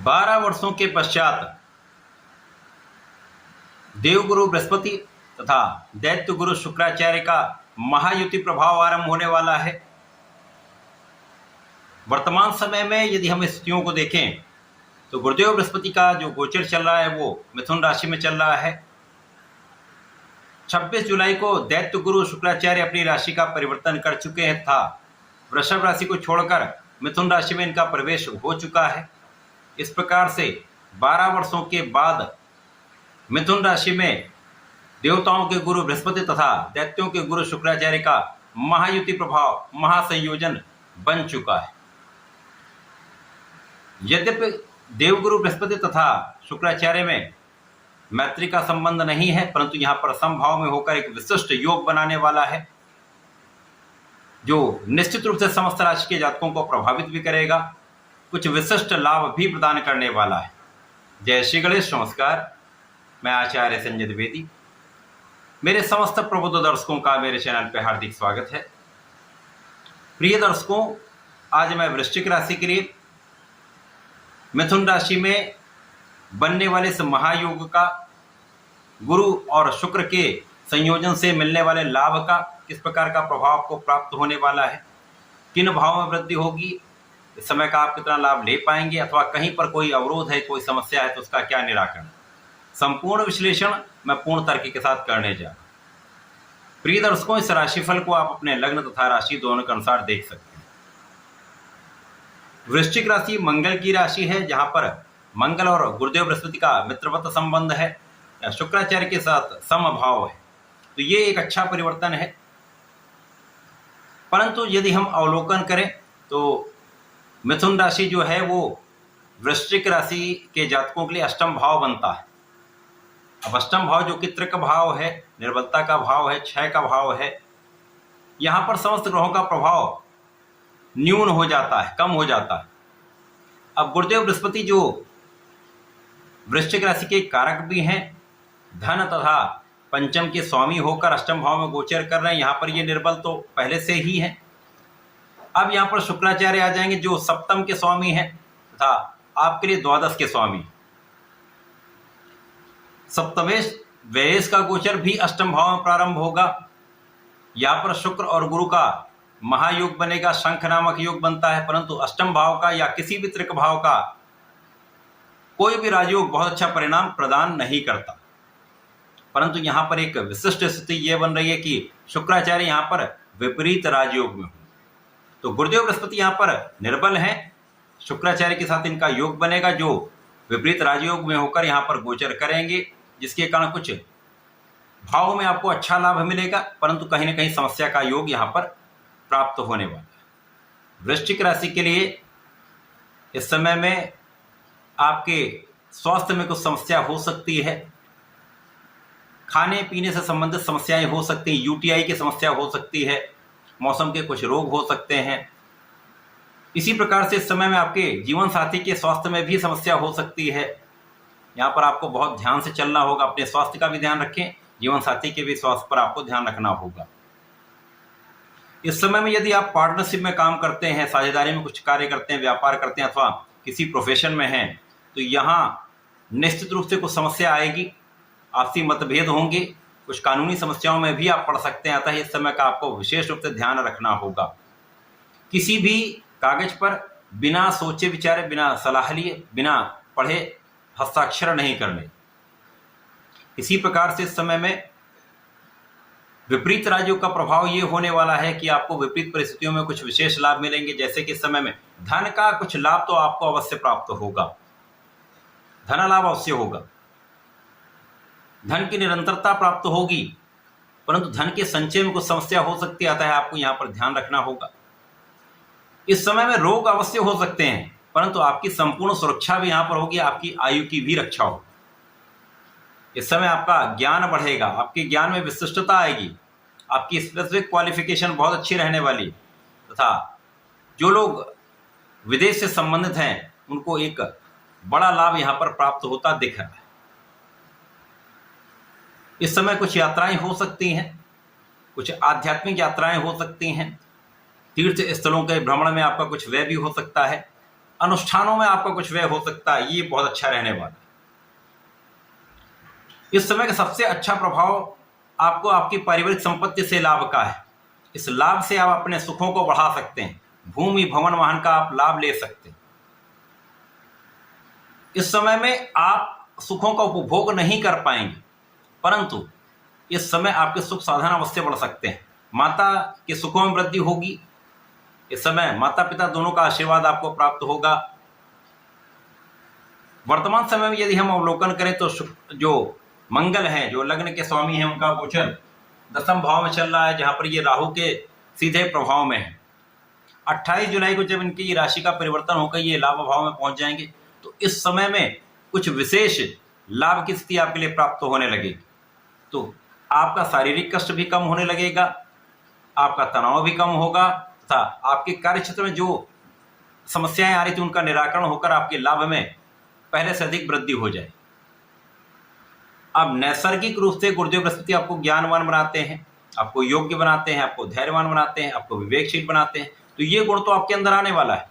12 वर्षों के पश्चात देवगुरु बृहस्पति तथा दैत्य गुरु शुक्राचार्य का महायुति प्रभाव आरंभ होने वाला है। वर्तमान समय में यदि हम स्थितियों को देखें तो गुरुदेव बृहस्पति का जो गोचर चल रहा है वो मिथुन राशि में चल रहा है। 26 जुलाई को दैत्य गुरु शुक्राचार्य अपनी राशि का परिवर्तन कर चुके हैं तथा वृषभ राशि को छोड़कर मिथुन राशि में इनका प्रवेश हो चुका है। इस प्रकार से 12 वर्षों के बाद मिथुन राशि में देवताओं के गुरु बृहस्पति तथा दैत्यों के गुरु शुक्राचार्य का महायुति प्रभाव महासंयोजन बन चुका है। यद्यपि देवगुरु बृहस्पति तथा शुक्राचार्य में मैत्री का संबंध नहीं है, परंतु यहाँ पर समभाव में होकर एक विशिष्ट योग बनाने वाला है जो निश्चित रूप से समस्त राशि के जातकों को प्रभावित भी करेगा, कुछ विशिष्ट लाभ भी प्रदान करने वाला है। जय श्री गणेश। नमस्कार, मैं आचार्य संजय द्विवेदी। मेरे समस्त प्रबुद्ध दर्शकों का मेरे चैनल पर हार्दिक स्वागत है। प्रिय दर्शकों, आज मैं वृश्चिक राशि के लिए मिथुन राशि में बनने वाले इस महायोग का, गुरु और शुक्र के संयोजन से मिलने वाले लाभ का किस प्रकार का प्रभाव आपको प्राप्त होने वाला है, किन भावों में वृद्धि होगी, इस समय का आप कितना लाभ ले पाएंगे अथवा कहीं पर कोई अवरोध है, कोई समस्या है तो उसका क्या निराकरण, संपूर्ण विश्लेषण मैं पूर्ण तर्क के साथ करने जा रहा हूं। प्रिय दर्शकों, इस राशिफल को आप अपने लग्न तथा राशि दोनों के अनुसार देख सकते हैं। वृश्चिक राशि मंगल की राशि है, जहां पर मंगल और गुरुदेव बृहस्पति का मित्रवत संबंध है या शुक्राचार्य के साथ समभाव है, तो ये एक अच्छा परिवर्तन है। परंतु यदि हम अवलोकन करें तो मिथुन राशि जो है वो वृश्चिक राशि के जातकों के लिए अष्टम भाव बनता है। अब अष्टम भाव जो कि त्रिक भाव है, निर्बलता का भाव है, क्षय का भाव है, यहाँ पर समस्त ग्रहों का प्रभाव न्यून हो जाता है, कम हो जाता है। अब गुरुदेव बृहस्पति जो वृश्चिक राशि के कारक भी हैं, धन तथा पंचम के स्वामी होकर अष्टम भाव में गोचर कर रहे हैं। यहाँ पर ये निर्बल तो पहले से ही है। अब यहाँ पर शुक्राचार्य आ जाएंगे जो सप्तम के स्वामी हैं तथा आपके लिए द्वादश के स्वामी। सप्तमेश व्ययेश का गोचर भी अष्टम भाव में प्रारंभ होगा। यहाँ पर शुक्र और गुरु का महायोग बनेगा, शंख नामक योग बनता है, परंतु अष्टम भाव का या किसी भी त्रिक भाव का कोई भी राजयोग बहुत अच्छा परिणाम प्रदान नहीं करता। परंतु यहाँ पर एक विशिष्ट स्थिति यह बन रही है कि शुक्राचार्य यहाँ पर विपरीत राजयोग में हो, तो गुरुदेव बृहस्पति यहाँ पर निर्बल हैं, शुक्राचार्य के साथ इनका योग बनेगा जो विपरीत राजयोग में होकर यहाँ पर गोचर करेंगे, जिसके कारण कुछ भाव में आपको अच्छा लाभ मिलेगा, परंतु कहीं ना कहीं समस्या का योग यहाँ पर प्राप्त होने वाला है। वृश्चिक राशि के लिए इस समय में आपके स्वास्थ्य में कुछ समस्या हो सकती है, खाने पीने से संबंधित समस्याएं हो सकती हैं, यूटीआई की समस्या हो सकती है, मौसम के कुछ रोग हो सकते हैं। इसी प्रकार से इस समय में आपके जीवन साथी के स्वास्थ्य में भी समस्या हो सकती है। यहाँ पर आपको बहुत ध्यान से चलना होगा, अपने स्वास्थ्य का भी ध्यान रखें, जीवन साथी के भी स्वास्थ्य पर आपको ध्यान रखना होगा। इस समय में यदि आप पार्टनरशिप में काम करते हैं, साझेदारी में कुछ कार्य करते हैं, व्यापार करते हैं अथवा किसी प्रोफेशन में हैं, तो यहाँ निश्चित रूप से कुछ समस्या आएगी, आपसी मतभेद होंगे, कुछ कानूनी समस्याओं में भी आप पड़ सकते हैं। अतः इस समय का आपको विशेष रूप से ध्यान रखना होगा। किसी भी कागज पर बिना सोचे विचारे, बिना सलाह लिए, बिना पढ़े हस्ताक्षर नहीं करने। इसी प्रकार से इस समय में विपरीत राजयोग का प्रभाव ये होने वाला है कि आपको विपरीत परिस्थितियों में कुछ विशेष लाभ मिलेंगे। जैसे कि इस समय में धन का कुछ लाभ तो आपको अवश्य प्राप्त होगा, धन लाभ अवश्य होगा, धन की निरंतरता प्राप्त होगी, परंतु धन के संचय में कुछ समस्या हो सकती है, अतः आपको यहाँ पर ध्यान रखना होगा। इस समय में रोग अवश्य हो सकते हैं, परंतु आपकी संपूर्ण सुरक्षा भी यहाँ पर होगी, आपकी आयु की भी रक्षा होगी। इस समय आपका ज्ञान बढ़ेगा, आपके ज्ञान में विशिष्टता आएगी, आपकी स्पेसिफिक क्वालिफिकेशन बहुत अच्छी रहने वाली, तथा जो लोग विदेश से संबंधित हैं उनको एक बड़ा लाभ यहाँ पर प्राप्त होता दिख रहा है। इस समय कुछ यात्राएं हो सकती हैं, कुछ आध्यात्मिक यात्राएं हो सकती हैं, तीर्थ स्थलों के भ्रमण में आपका कुछ व्यय भी हो सकता है। अनुष्ठानों में आपका कुछ व्यय हो सकता है, ये बहुत अच्छा रहने वाला है। इस समय का सबसे अच्छा प्रभाव आपको आपकी पारिवारिक संपत्ति से लाभ का है। इस लाभ से आप अपने सुखों को बढ़ा सकते हैं। भूमि भवन वाहन का आप लाभ ले सकते हैं। इस समय में आप सुखों का उपभोग नहीं कर पाएंगे, परंतु इस समय आपके सुख साधन अवश्य बढ़ सकते हैं। माता के सुखों में वृद्धि होगी। इस समय माता पिता दोनों का आशीर्वाद आपको प्राप्त होगा। वर्तमान समय में यदि हम अवलोकन करें तो जो मंगल है, जो लग्न के स्वामी हैं, उनका गोचर 10वें भाव में चल रहा है, जहां पर ये राहु के सीधे प्रभाव में है। 28 जुलाई को जब इनकी राशि का परिवर्तन होकर ये लाभ भाव में पहुंच जाएंगे, तो इस समय में कुछ विशेष लाभ की स्थिति आपके लिए प्राप्त होने लगेगी। तो आपका शारीरिक कष्ट भी कम होने लगेगा, आपका तनाव भी कम होगा तथा आपके कार्य क्षेत्र में जो समस्याएं आ रही थी उनका निराकरण होकर आपके लाभ में पहले से अधिक वृद्धि हो जाए। अब नैसर्गिक रूप से गुरुदेव बृहस्पति आपको ज्ञानवान बनाते हैं, आपको योग्य बनाते हैं, आपको धैर्यवान बनाते हैं, आपको विवेकशील बनाते हैं। तो ये गुण तो आपके अंदर आने वाला है।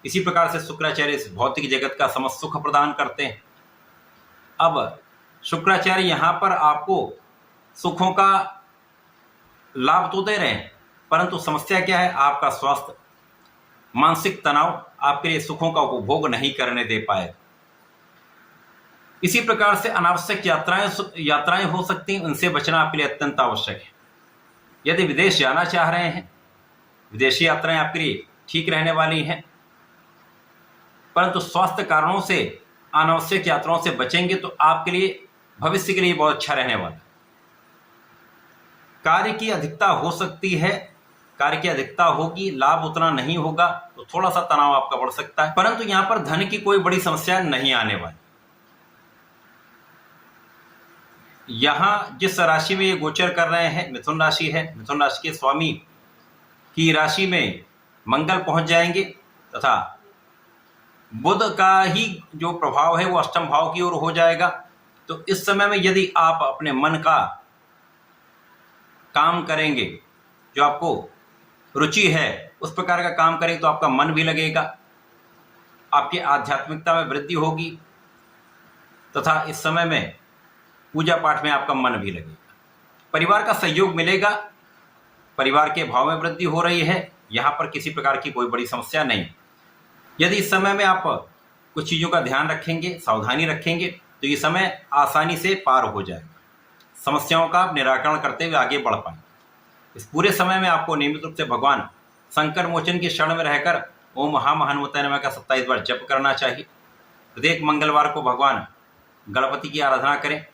इसी प्रकार से शुक्राचार्य इस भौतिक जगत का समस्त सुख प्रदान करते हैं। अब शुक्राचार्य यहाँ पर आपको सुखों का लाभ तो दे रहे हैं, परंतु समस्या क्या है? आपका स्वास्थ्य, मानसिक तनाव आपके लिए सुखों का उपभोग नहीं करने दे पाएगा। इसी प्रकार से अनावश्यक यात्राएं हो सकती हैं, उनसे बचना आपके लिए अत्यंत आवश्यक है। यदि विदेश जाना चाह रहे हैं, विदेशी यात्राएं आपके लिए ठीक रहने वाली हैं, परंतु स्वास्थ्य कारणों से अनावश्यक यात्राओं से बचेंगे तो आपके लिए भविष्य के लिए बहुत अच्छा रहने वाला है। कार्य की अधिकता हो सकती है, कार्य की अधिकता होगी, लाभ उतना नहीं होगा, तो थोड़ा सा तनाव आपका बढ़ सकता है, परंतु यहां पर धन की कोई बड़ी समस्या नहीं आने वाली। यहां जिस राशि में ये गोचर कर रहे हैं, मिथुन राशि है, मिथुन राशि के स्वामी की राशि में मंगल पहुंच जाएंगे तथा बुध का ही जो प्रभाव है वो अष्टम भाव की ओर हो जाएगा। तो इस समय में यदि आप अपने मन का काम करेंगे, जो आपको रुचि है उस प्रकार का काम करेंगे, तो आपका मन भी लगेगा, आपकी आध्यात्मिकता में वृद्धि होगी तथा इस समय में पूजा पाठ में आपका मन भी लगेगा। परिवार का सहयोग मिलेगा, परिवार के भाव में वृद्धि हो रही है, यहाँ पर किसी प्रकार की कोई बड़ी समस्या नहीं। यदि इस समय में आप कुछ चीज़ों का ध्यान रखेंगे, सावधानी रखेंगे, तो ये समय आसानी से पार हो जाएगा। समस्याओं का आप निराकरण करते हुए आगे बढ़ पाएंगे। इस पूरे समय में आपको नियमित रूप से भगवान संकट मोचन की शरण में रहकर ओम महामहानुभावाय नमः का 27 बार जप करना चाहिए। प्रत्येक मंगलवार को भगवान गणपति की आराधना करें,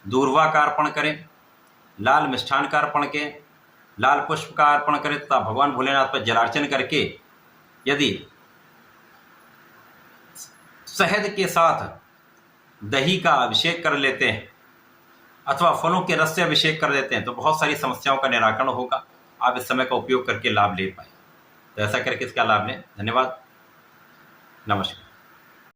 दूर्वा का अर्पण करें, लाल मिष्ठान का अर्पण करें, लाल पुष्प का अर्पण करें तथा भगवान भोलेनाथ पर जलार्चन करके यदि शहद के साथ दही का अभिषेक कर लेते हैं अथवा फलों के रस से अभिषेक कर देते हैं, तो बहुत सारी समस्याओं का निराकरण होगा। आप इस समय का उपयोग करके लाभ ले पाए। तो ऐसा करके इसका लाभ लें। धन्यवाद, नमस्कार।